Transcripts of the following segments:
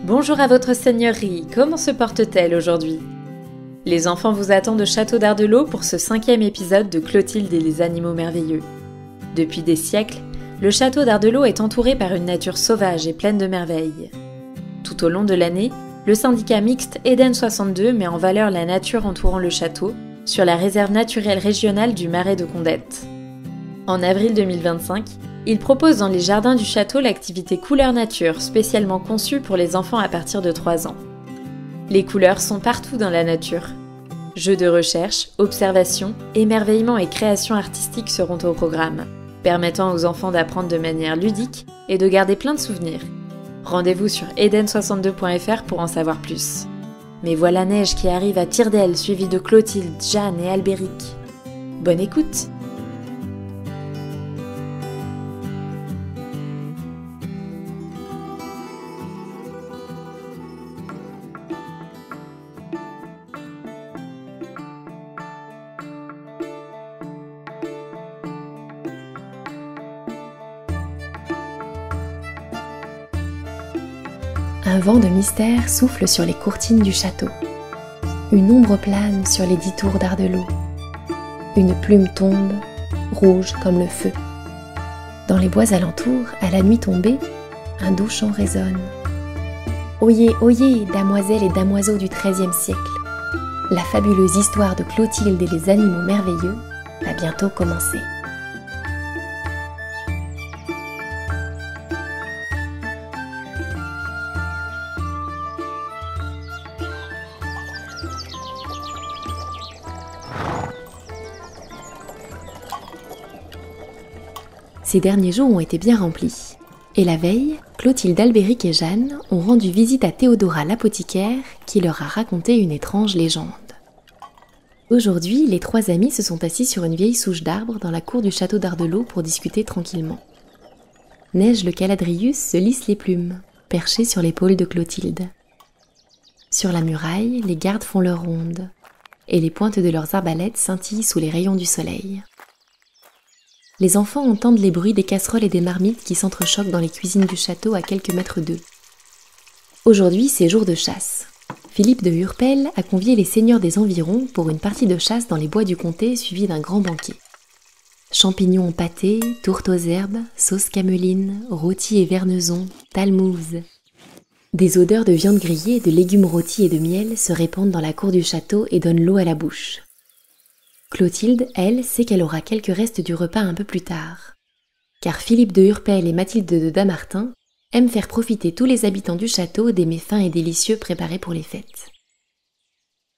Bonjour à votre seigneurie, comment se porte-t-elle aujourd'hui? Les enfants vous attendent au château d'Ardelot pour ce 5e épisode de Clotilde et les animaux merveilleux. Depuis des siècles, le château d'Ardelot est entouré par une nature sauvage et pleine de merveilles. Tout au long de l'année, le syndicat mixte Eden 62 met en valeur la nature entourant le château sur la réserve naturelle régionale du Marais de Condette. En avril 2025, il propose dans les jardins du château l'activité Couleur Nature, spécialement conçue pour les enfants à partir de 3 ans. Les couleurs sont partout dans la nature. Jeux de recherche, observation, émerveillement et création artistique seront au programme, permettant aux enfants d'apprendre de manière ludique et de garder plein de souvenirs. Rendez-vous sur eden62.fr pour en savoir plus. Mais voilà Neige qui arrive à tire d'aile, suivie de Clotilde, Jeanne et Albéric. Bonne écoute! Un vent de mystère souffle sur les courtines du château. Une ombre plane sur les 10 tours d'Ardelot. Une plume tombe, rouge comme le feu. Dans les bois alentours, à la nuit tombée, un doux chant résonne. Oyez, oyez, damoiselles et damoiseaux du XIIIe siècle. La fabuleuse histoire de Clotilde et les animaux merveilleux va bientôt commencer. Ces derniers jours ont été bien remplis. Et la veille, Clotilde, Albéric et Jeanne ont rendu visite à Théodora l'apothicaire qui leur a raconté une étrange légende. Aujourd'hui, les 3 amis se sont assis sur une vieille souche d'arbre dans la cour du château d'Ardelot pour discuter tranquillement. Neige le caladrius se lisse les plumes, perché sur l'épaule de Clotilde. Sur la muraille, les gardes font leur ronde, et les pointes de leurs arbalètes scintillent sous les rayons du soleil. Les enfants entendent les bruits des casseroles et des marmites qui s'entrechoquent dans les cuisines du château à quelques mètres d'eux. Aujourd'hui, c'est jour de chasse. Philippe de Hurpel a convié les seigneurs des environs pour une partie de chasse dans les bois du comté suivie d'un grand banquet. Champignons pâtés, tourtes aux herbes, sauce cameline, rôtis et vernesons, talmouses. Des odeurs de viande grillée, de légumes rôtis et de miel se répandent dans la cour du château et donnent l'eau à la bouche. Clotilde, elle, sait qu'elle aura quelques restes du repas un peu plus tard. Car Philippe de Hurpel et Mathilde de Damartin aiment faire profiter tous les habitants du château des mets fins et délicieux préparés pour les fêtes.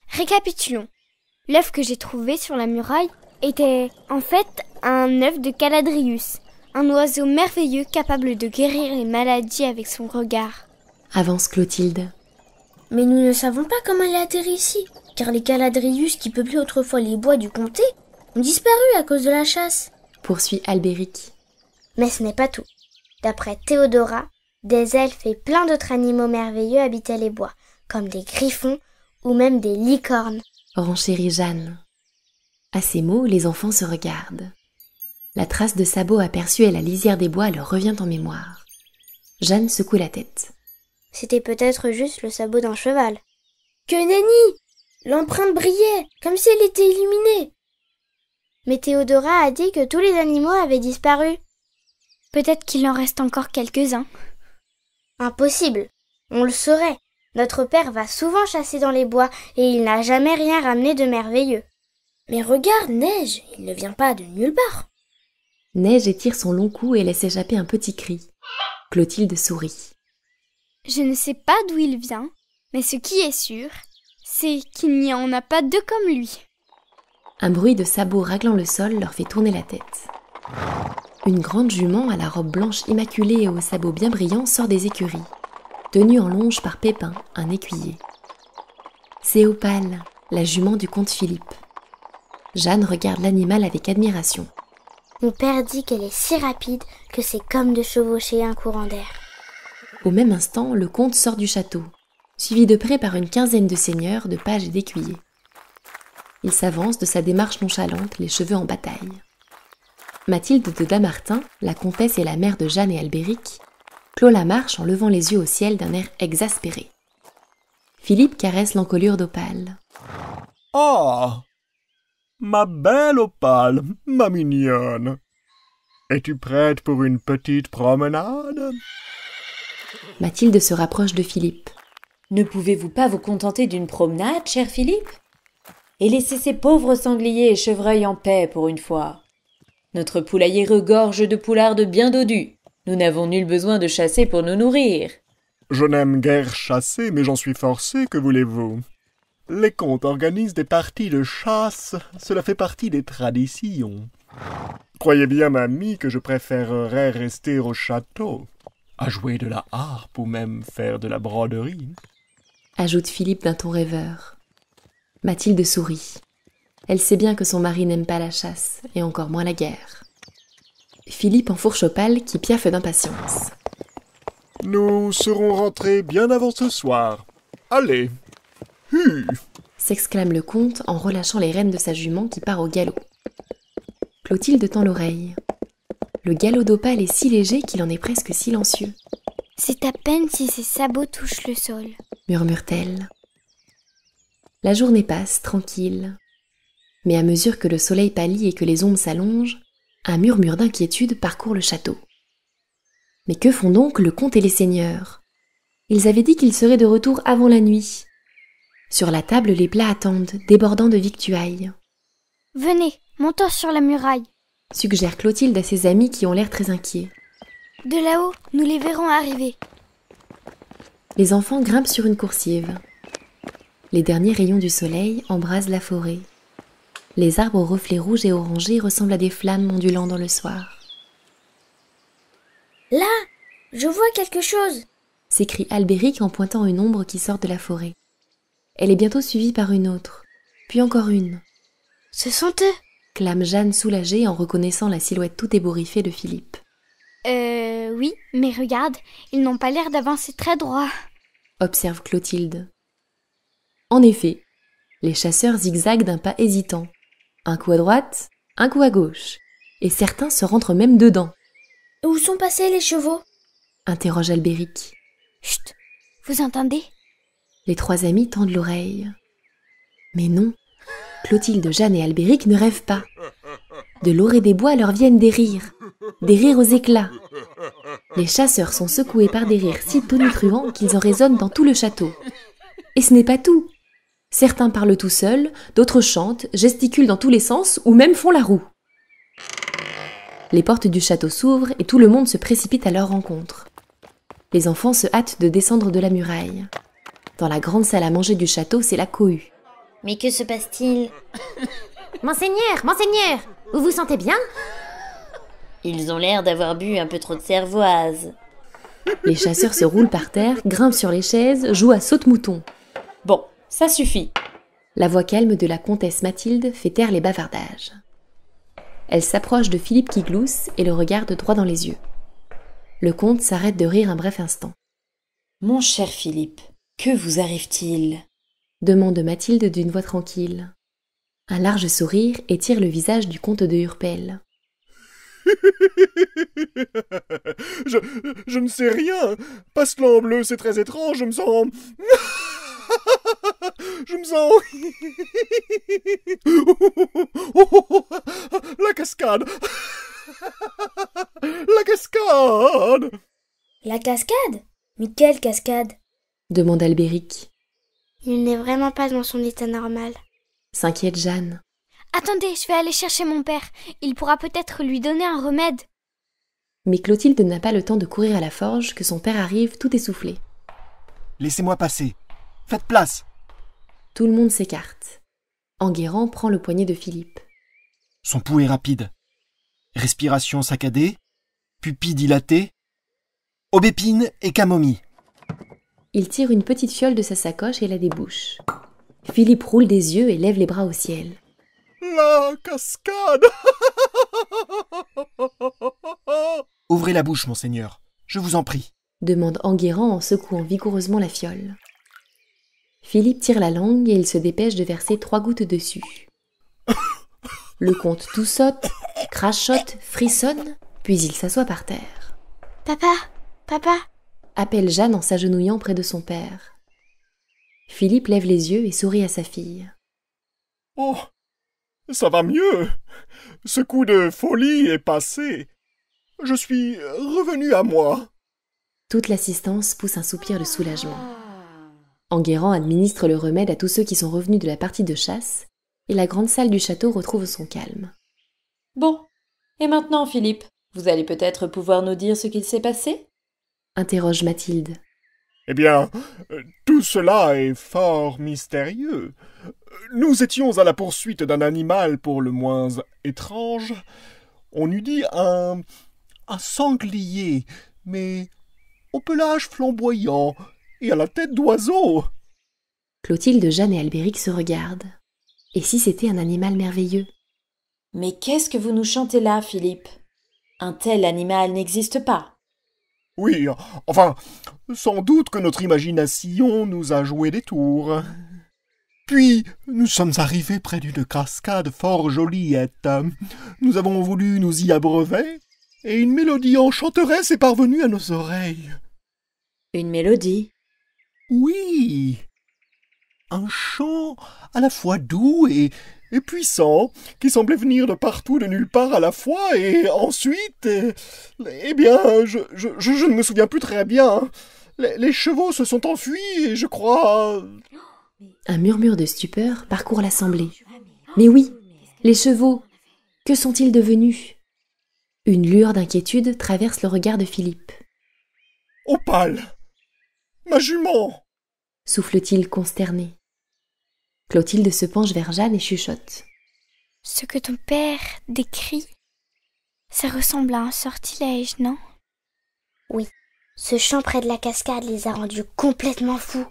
Récapitulons. L'œuf que j'ai trouvé sur la muraille était en fait un œuf de Caladrius, un oiseau merveilleux capable de guérir les maladies avec son regard. Avance Clotilde. Mais nous ne savons pas comment elle a atterri ici, car les Caladrius qui peuplaient autrefois les bois du comté ont disparu à cause de la chasse. Poursuit Albéric. Mais ce n'est pas tout. D'après Théodora, des elfes et plein d'autres animaux merveilleux habitaient les bois, comme des griffons ou même des licornes. Renchérit Jeanne. À ces mots, les enfants se regardent. La trace de sabots aperçue à la lisière des bois leur revient en mémoire. Jeanne secoue la tête. C'était peut-être juste le sabot d'un cheval. Que nenni! L'empreinte brillait, comme si elle était illuminée. Mais Théodora a dit que tous les animaux avaient disparu. Peut-être qu'il en reste encore quelques-uns. Impossible. On le saurait. Notre père va souvent chasser dans les bois et il n'a jamais rien ramené de merveilleux. Mais regarde, Neige, il ne vient pas de nulle part. Neige étire son long cou et laisse échapper un petit cri. Clotilde sourit. Je ne sais pas d'où il vient, mais ce qui est sûr, c'est qu'il n'y en a pas deux comme lui. Un bruit de sabots raglant le sol leur fait tourner la tête. Une grande jument à la robe blanche immaculée et aux sabots bien brillants sort des écuries, tenue en longe par Pépin, un écuyer. C'est Opale, la jument du comte Philippe. Jeanne regarde l'animal avec admiration. Mon père dit qu'elle est si rapide que c'est comme de chevaucher un courant d'air. Au même instant, le comte sort du château, suivi de près par une quinzaine de seigneurs, de pages et d'écuyers. Il s'avance de sa démarche nonchalante, les cheveux en bataille. Mathilde de Damartin, la comtesse et la mère de Jeanne et Albéric, Clola marche en levant les yeux au ciel d'un air exaspéré. Philippe caresse l'encolure d'Opale. « Ah, ma belle Opale, ma mignonne, es-tu prête pour une petite promenade ?» Mathilde se rapproche de Philippe. « Ne pouvez-vous pas vous contenter d'une promenade, cher Philippe ? Et laisser ces pauvres sangliers et chevreuils en paix pour une fois. Notre poulailler regorge de poulardes bien dodues. Nous n'avons nul besoin de chasser pour nous nourrir. » « Je n'aime guère chasser, mais j'en suis forcé, que voulez-vous ? Les comtes organisent des parties de chasse, cela fait partie des traditions. Croyez bien, mamie, que je préférerais rester au château, à jouer de la harpe ou même faire de la broderie. » ajoute Philippe d'un ton rêveur. Mathilde sourit. Elle sait bien que son mari n'aime pas la chasse, et encore moins la guerre. Philippe enfourche Opale qui piaffe d'impatience. « Nous serons rentrés bien avant ce soir. Allez, hue !» s'exclame le comte en relâchant les rênes de sa jument qui part au galop. Clotilde tend l'oreille. Le galop d'Opale est si léger qu'il en est presque silencieux. « C'est à peine si ses sabots touchent le sol, » murmure-t-elle. La journée passe, tranquille. Mais à mesure que le soleil pâlit et que les ombres s'allongent, un murmure d'inquiétude parcourt le château. Mais que font donc le comte et les seigneurs ? Ils avaient dit qu'ils seraient de retour avant la nuit. Sur la table, les plats attendent, débordant de victuailles. « Venez, montons sur la muraille. » suggère Clotilde à ses amis qui ont l'air très inquiets. « De là-haut, nous les verrons arriver. » Les enfants grimpent sur une coursive. Les derniers rayons du soleil embrasent la forêt. Les arbres aux reflets rouges et orangés ressemblent à des flammes ondulant dans le soir. « Là, je vois quelque chose !» s'écrie Albéric en pointant une ombre qui sort de la forêt. Elle est bientôt suivie par une autre, puis encore une. « Ce sont eux !» clame Jeanne soulagée en reconnaissant la silhouette tout ébouriffée de Philippe. Oui, mais regarde, ils n'ont pas l'air d'avancer très droit, » observe Clotilde. En effet, les chasseurs zigzaguent d'un pas hésitant. Un coup à droite, un coup à gauche, et certains se rentrent même dedans. « Où sont passés les chevaux ?» interroge Albéric. « Chut, vous entendez ?» Les trois amis tendent l'oreille. Mais non, Clotilde, Jeanne et Albéric ne rêvent pas. De l'orée des bois leur viennent des rires aux éclats. Les chasseurs sont secoués par des rires si tonitruants qu'ils en résonnent dans tout le château. Et ce n'est pas tout. Certains parlent tout seuls, d'autres chantent, gesticulent dans tous les sens ou même font la roue. Les portes du château s'ouvrent et tout le monde se précipite à leur rencontre. Les enfants se hâtent de descendre de la muraille. Dans la grande salle à manger du château, c'est la cohue. « Mais que se passe-t-il ?»« Monseigneur, vous vous sentez bien ?» Ils ont l'air d'avoir bu un peu trop de cervoise. Les chasseurs se roulent par terre, grimpent sur les chaises, jouent à saute-mouton. Bon, ça suffit. La voix calme de la comtesse Mathilde fait taire les bavardages. Elle s'approche de Philippe qui glousse et le regarde droit dans les yeux. Le comte s'arrête de rire un bref instant. « Mon cher Philippe, que vous arrive-t-il » demande Mathilde d'une voix tranquille. Un large sourire étire le visage du comte de Urpel. Je ne sais rien. Passelan bleu, c'est très étrange, je me sens... La cascade. La cascade. La cascade ? Mais quelle cascade ? demande Albéric. Il n'est vraiment pas dans son état normal. S'inquiète Jeanne. Attendez, je vais aller chercher mon père. Il pourra peut-être lui donner un remède. Mais Clotilde n'a pas le temps de courir à la forge que son père arrive tout essoufflé. Laissez-moi passer. Faites place. Tout le monde s'écarte. Enguerrand prend le poignet de Philippe. Son pouls est rapide. Respiration saccadée, pupille dilatée, aubépine et camomille. Il tire une petite fiole de sa sacoche et la débouche. Philippe roule des yeux et lève les bras au ciel. La cascade. Ouvrez la bouche, monseigneur, je vous en prie, demande Enguerrand en secouant vigoureusement la fiole. Philippe tire la langue et il se dépêche de verser 3 gouttes dessus. Le comte toussote, crachote, frissonne, puis il s'assoit par terre. Papa, Papa, appelle Jeanne en s'agenouillant près de son père. Philippe lève les yeux et sourit à sa fille. Oh, ça va mieux. Ce coup de folie est passé. Je suis revenu à moi. Toute l'assistance pousse un soupir de soulagement. Enguerrand administre le remède à tous ceux qui sont revenus de la partie de chasse, et la grande salle du château retrouve son calme. Bon, et maintenant, Philippe, vous allez peut-être pouvoir nous dire ce qu'il s'est passé ? Interroge Mathilde. Eh bien, tout cela est fort mystérieux. Nous étions à la poursuite d'un animal pour le moins étrange. On eût dit un sanglier, mais au pelage flamboyant et à la tête d'oiseau. Clotilde, Jeanne et Albéric se regardent. Et si c'était un animal merveilleux ? Mais qu'est-ce que vous nous chantez là, Philippe ? Un tel animal n'existe pas. Oui, enfin, sans doute que notre imagination nous a joué des tours. Puis, nous sommes arrivés près d'une cascade fort joliette. Nous avons voulu nous y abreuver, et une mélodie enchanteresse est parvenue à nos oreilles. Une mélodie ? Oui, un chant à la fois doux et puissant, qui semblait venir de partout, de nulle part à la fois, et ensuite, eh bien, je ne me souviens plus très bien. Les chevaux se sont enfuis, et je crois... Un murmure de stupeur parcourt l'assemblée. Mais oui, les chevaux, que sont-ils devenus ? Une lueur d'inquiétude traverse le regard de Philippe. Opale, ma jument ! Souffle-t-il consterné. Clotilde se penche vers Jeanne et chuchote. ce que ton père décrit, ça ressemble à un sortilège, non ? Oui, ce chant près de la cascade les a rendus complètement fous.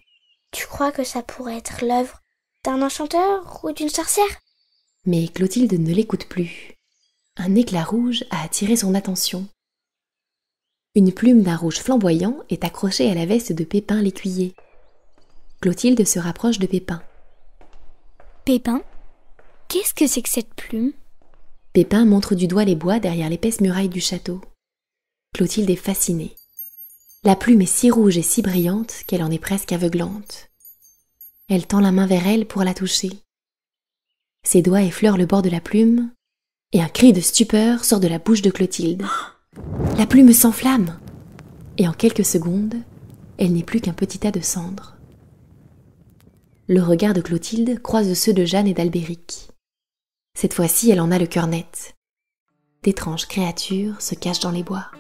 Tu crois que ça pourrait être l'œuvre d'un enchanteur ou d'une sorcière ? Mais Clotilde ne l'écoute plus. Un éclat rouge a attiré son attention. Une plume d'un rouge flamboyant est accrochée à la veste de Pépin l'écuyer. Clotilde se rapproche de Pépin. Pépin ? Qu'est-ce que c'est que cette plume ? Pépin montre du doigt les bois derrière l'épaisse muraille du château. Clotilde est fascinée. La plume est si rouge et si brillante qu'elle en est presque aveuglante. Elle tend la main vers elle pour la toucher. Ses doigts effleurent le bord de la plume et un cri de stupeur sort de la bouche de Clotilde. La plume s'enflamme et en quelques secondes, elle n'est plus qu'un petit tas de cendres. Le regard de Clotilde croise ceux de Jeanne et d'Albéric. Cette fois-ci, elle en a le cœur net. D'étranges créatures se cachent dans les bois.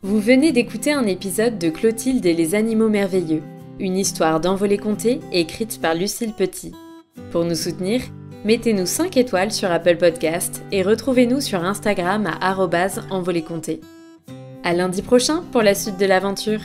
Vous venez d'écouter un épisode de Clotilde et les animaux merveilleux, une histoire d'Envolée Contée écrite par Lucille Petit. Pour nous soutenir, mettez-nous 5 étoiles sur Apple Podcast et retrouvez-nous sur Instagram à @envolécontée. À lundi prochain pour la suite de l'aventure.